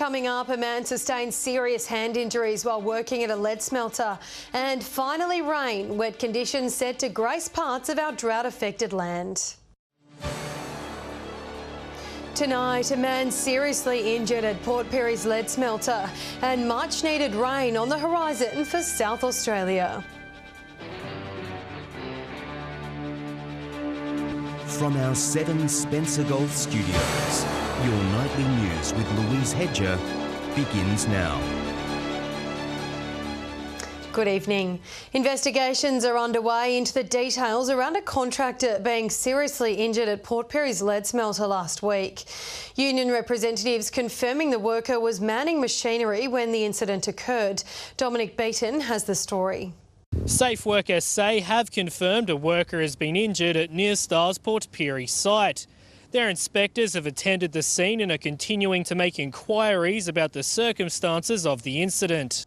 Coming up, a man sustained serious hand injuries while working at a lead smelter. And finally rain, wet conditions set to grace parts of our drought-affected land. Tonight, a man seriously injured at Port Perry's lead smelter, and much needed rain on the horizon for South Australia. From our 7 Spencer Golf studios, your nightly news with Louise Hedger begins now. Good evening. Investigations are underway into the details around a contractor being seriously injured at Port Perry's lead smelter last week. Union representatives confirming the worker was manning machinery when the incident occurred. Dominic Beaton has the story. Safe Work SA have confirmed a worker has been injured at Nearstar's Port Perry site. Their inspectors have attended the scene and are continuing to make inquiries about the circumstances of the incident.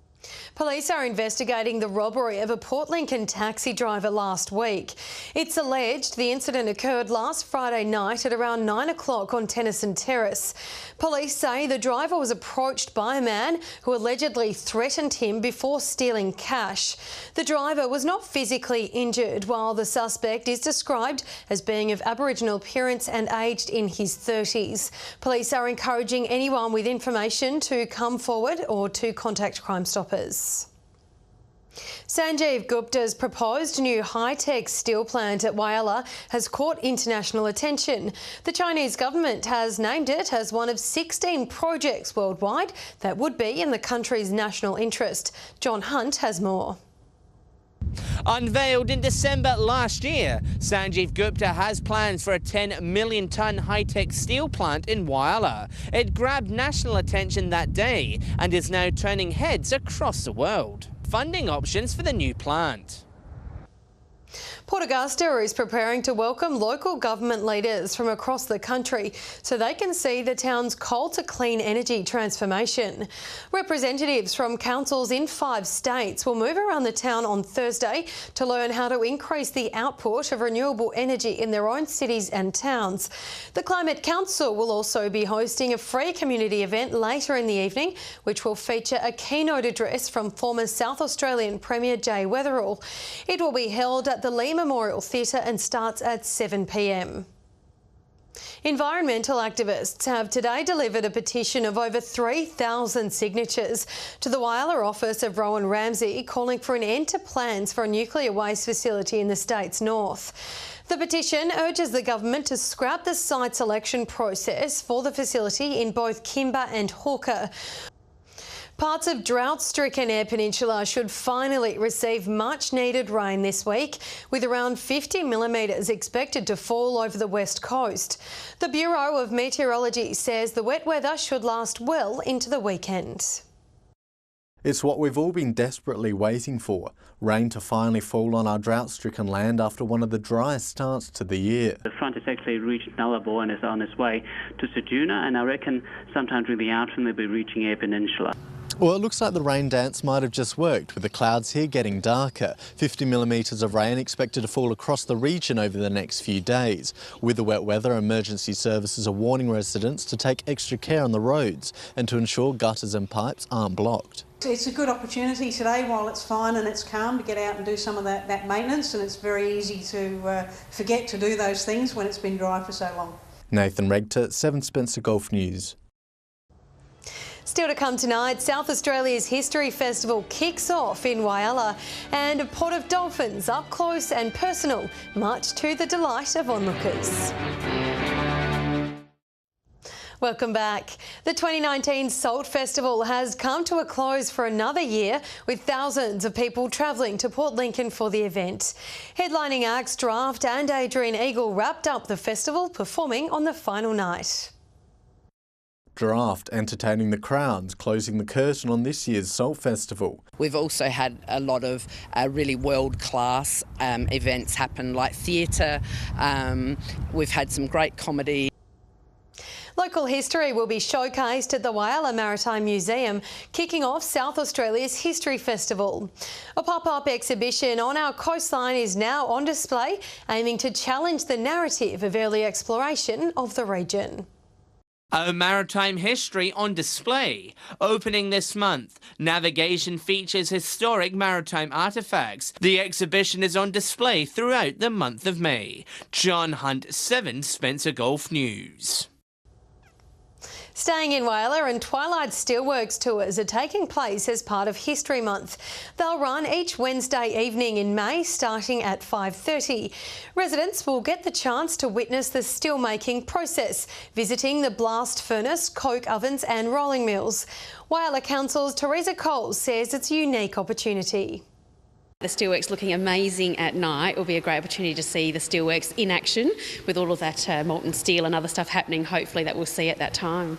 Police are investigating the robbery of a Port Lincoln taxi driver last week. It's alleged the incident occurred last Friday night at around 9 o'clock on Tennyson Terrace. Police say the driver was approached by a man who allegedly threatened him before stealing cash. The driver was not physically injured, while the suspect is described as being of Aboriginal appearance and aged in his 30s. Police are encouraging anyone with information to come forward or to contact Crime Stoppers. Sanjeev Gupta's proposed new high-tech steel plant at Whyalla has caught international attention. The Chinese government has named it as one of 16 projects worldwide that would be in the country's national interest. John Hunt has more. Unveiled in December last year, Sanjeev Gupta has plans for a 10 million tonne high-tech steel plant in Whyalla. It grabbed national attention that day and is now turning heads across the world. Funding options for the new plant. Port Augusta is preparing to welcome local government leaders from across the country so they can see the town's coal to clean energy transformation. Representatives from councils in 5 states will move around the town on Thursday to learn how to increase the output of renewable energy in their own cities and towns. The Climate Council will also be hosting a free community event later in the evening, which will feature a keynote address from former South Australian Premier Jay Weatherill. It will be held at the Lee Memorial Theatre and starts at 7 p.m. Environmental activists have today delivered a petition of over 3,000 signatures to the Whyalla office of Rowan Ramsey calling for an end to plans for a nuclear waste facility in the state's north. The petition urges the government to scrap the site selection process for the facility in both Kimba and Hawker. Parts of drought-stricken Eyre Peninsula should finally receive much-needed rain this week, with around 50 millimetres expected to fall over the west coast. The Bureau of Meteorology says the wet weather should last well into the weekend. It's what we've all been desperately waiting for, rain to finally fall on our drought-stricken land after one of the driest starts to the year. The front has actually reached Nullarbor and is on its way to Ceduna, and I reckon sometime during the afternoon they'll be reaching Eyre Peninsula. Well, it looks like the rain dance might have just worked, with the clouds here getting darker. 50 millimetres of rain expected to fall across the region over the next few days. With the wet weather, emergency services are warning residents to take extra care on the roads and to ensure gutters and pipes aren't blocked. It's a good opportunity today while it's fine and it's calm to get out and do some of that maintenance, and it's very easy to forget to do those things when it's been dry for so long. Nathan Regter, 7 Spencer Golf News. Still to come tonight, South Australia's History Festival kicks off in Whyalla and a pot of dolphins up close and personal, much to the delight of onlookers. Welcome back. The 2019 Salt Festival has come to a close for another year, with thousands of people travelling to Port Lincoln for the event. Headlining acts Draft and Adrian Eagle wrapped up the festival, performing on the final night. Draft entertaining the crowds, closing the curtain on this year's Salt Festival. We've also had a lot of really world-class events happen, like theatre. We've had some great comedy. Local history will be showcased at the Whyalla Maritime Museum, kicking off South Australia's History Festival. A pop-up exhibition on our coastline is now on display, aiming to challenge the narrative of early exploration of the region. Our maritime history on display. Opening this month, navigation features historic maritime artefacts. The exhibition is on display throughout the month of May. John Hunt, 7 Spencer Gulf News. Staying in Whyalla, and Twilight Steelworks tours are taking place as part of History Month. They'll run each Wednesday evening in May, starting at 5:30. Residents will get the chance to witness the steelmaking process, visiting the blast furnace, coke ovens and rolling mills. Whyalla Council's Teresa Coles says it's a unique opportunity. The steelworks looking amazing at night. It will be a great opportunity to see the steelworks in action with all of that molten steel and other stuff happening, hopefully, that we'll see at that time.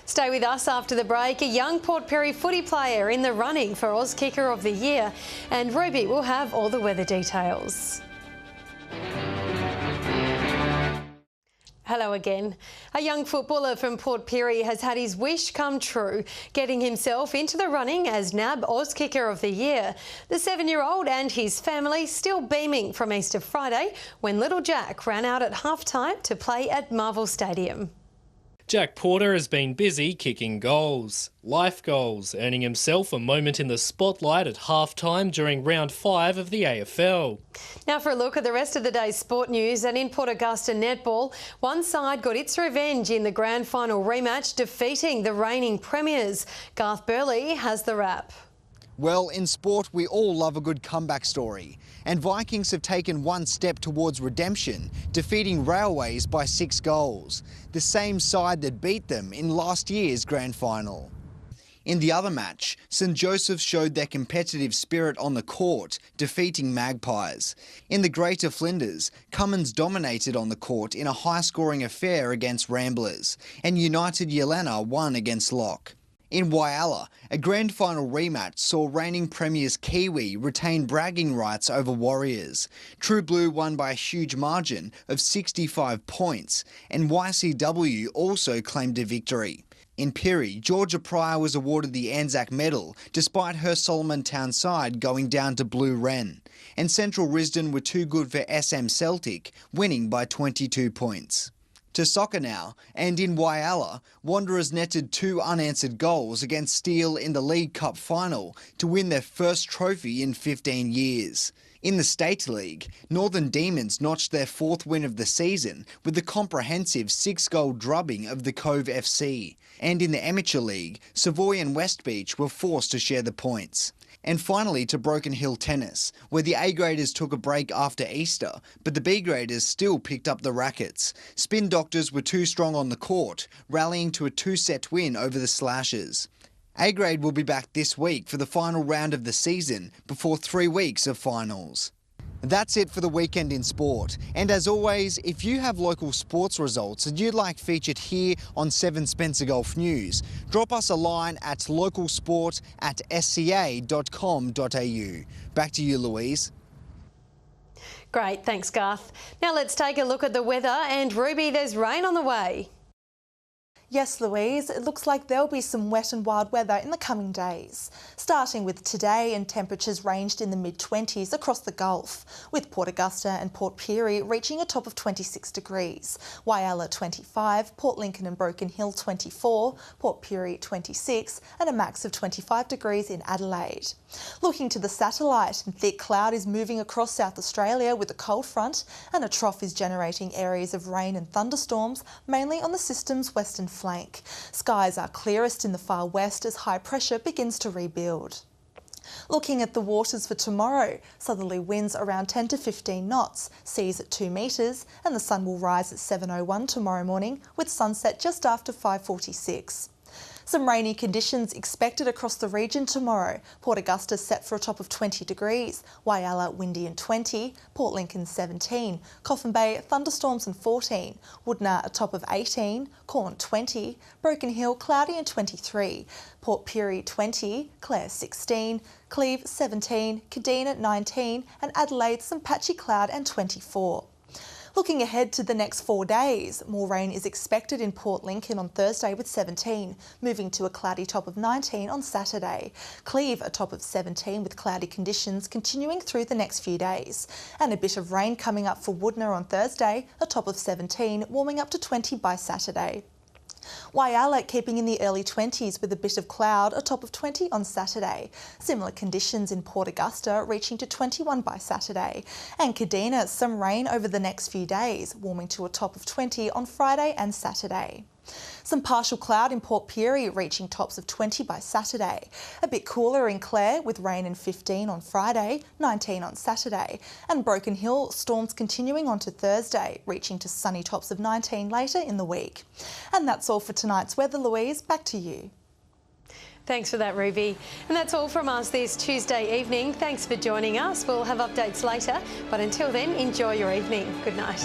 Stay with us after the break. A young Port Pirie footy player in the running for Oz Kicker of the Year, and Ruby will have all the weather details. Hello again. A young footballer from Port Pirie has had his wish come true, getting himself into the running as NAB Oz Kicker of the Year. The 7-year-old and his family still beaming from Easter Friday when little Jack ran out at half-time to play at Marvel Stadium. Jack Porter has been busy kicking goals, life goals, earning himself a moment in the spotlight at half-time during round 5 of the AFL. Now for a look at the rest of the day's sport news, and in Port Augusta netball, one side got its revenge in the grand final rematch, defeating the reigning premiers. Garth Burley has the wrap. Well, in sport, we all love a good comeback story. And Vikings have taken one step towards redemption, defeating Railways by 6 goals, the same side that beat them in last year's grand final. In the other match, St Joseph's showed their competitive spirit on the court, defeating Magpies. In the Greater Flinders, Commane dominated on the court in a high-scoring affair against Ramblers, and United Yelena won against Lock. In Whyalla, a grand final rematch saw reigning premiers Kiwi retain bragging rights over Warriors. True Blue won by a huge margin of 65 points, and YCW also claimed a victory. In Pirie, Georgia Pryor was awarded the Anzac Medal despite her Solomon Town side going down to Blue Wren. And Central Risdon were too good for SM Celtic, winning by 22 points. To soccer now, and in Whyalla, Wanderers netted 2 unanswered goals against Steel in the League Cup final to win their first trophy in 15 years. In the State League, Northern Demons notched their 4th win of the season with the comprehensive 6-goal drubbing of the COVE FC. And in the Amateur League, Savoy and West Beach were forced to share the points. And finally to Broken Hill Tennis, where the A-graders took a break after Easter, but the B-graders still picked up the rackets. Spin Doctors were too strong on the court, rallying to a 2-set win over the Slashers. A-grade will be back this week for the final round of the season before 3 weeks of finals. That's it for the weekend in sport. And as always, if you have local sports results that you'd like featured here on 7 Spencer Gulf News, drop us a line at localsport@sca.com.au. Back to you, Louise. Great, thanks Garth. Now let's take a look at the weather, and Ruby, there's rain on the way. Yes, Louise, it looks like there'll be some wet and wild weather in the coming days. Starting with today, and temperatures ranged in the mid-20s across the Gulf, with Port Augusta and Port Pirie reaching a top of 26 degrees, Whyalla 25, Port Lincoln and Broken Hill 24, Port Pirie 26, and a max of 25 degrees in Adelaide. Looking to the satellite, thick cloud is moving across South Australia with a cold front, and a trough is generating areas of rain and thunderstorms, mainly on the system's western flank. Skies are clearest in the far west as high pressure begins to rebuild. Looking at the waters for tomorrow, southerly winds around 10 to 15 knots, seas at 2 metres, and the sun will rise at 7:01 tomorrow morning with sunset just after 5:46. Some rainy conditions expected across the region tomorrow. Port Augusta set for a top of 20 degrees, Whyalla windy and 20, Port Lincoln 17, Coffin Bay thunderstorms and 14, Woodna a top of 18, Corn 20, Broken Hill cloudy and 23, Port Pirie 20, Clare 16, Cleve 17, Cadina 19 and Adelaide some patchy cloud and 24. Looking ahead to the next 4 days, more rain is expected in Port Lincoln on Thursday with 17, moving to a cloudy top of 19 on Saturday. Cleve a top of 17 with cloudy conditions continuing through the next few days. And a bit of rain coming up for Woodna on Thursday, a top of 17, warming up to 20 by Saturday. Whyalla keeping in the early 20s with a bit of cloud, a top of 20 on Saturday. Similar conditions in Port Augusta, reaching to 21 by Saturday. And Kadina, some rain over the next few days, warming to a top of 20 on Friday and Saturday. Some partial cloud in Port Pirie, reaching tops of 20 by Saturday. A bit cooler in Clare with rain and 15 on Friday, 19 on Saturday. And Broken Hill, storms continuing on to Thursday, reaching to sunny tops of 19 later in the week. And that's all for tonight's weather. Louise, back to you. Thanks for that, Ruby. And that's all from us this Tuesday evening. Thanks for joining us. We'll have updates later, but until then, enjoy your evening. Good night.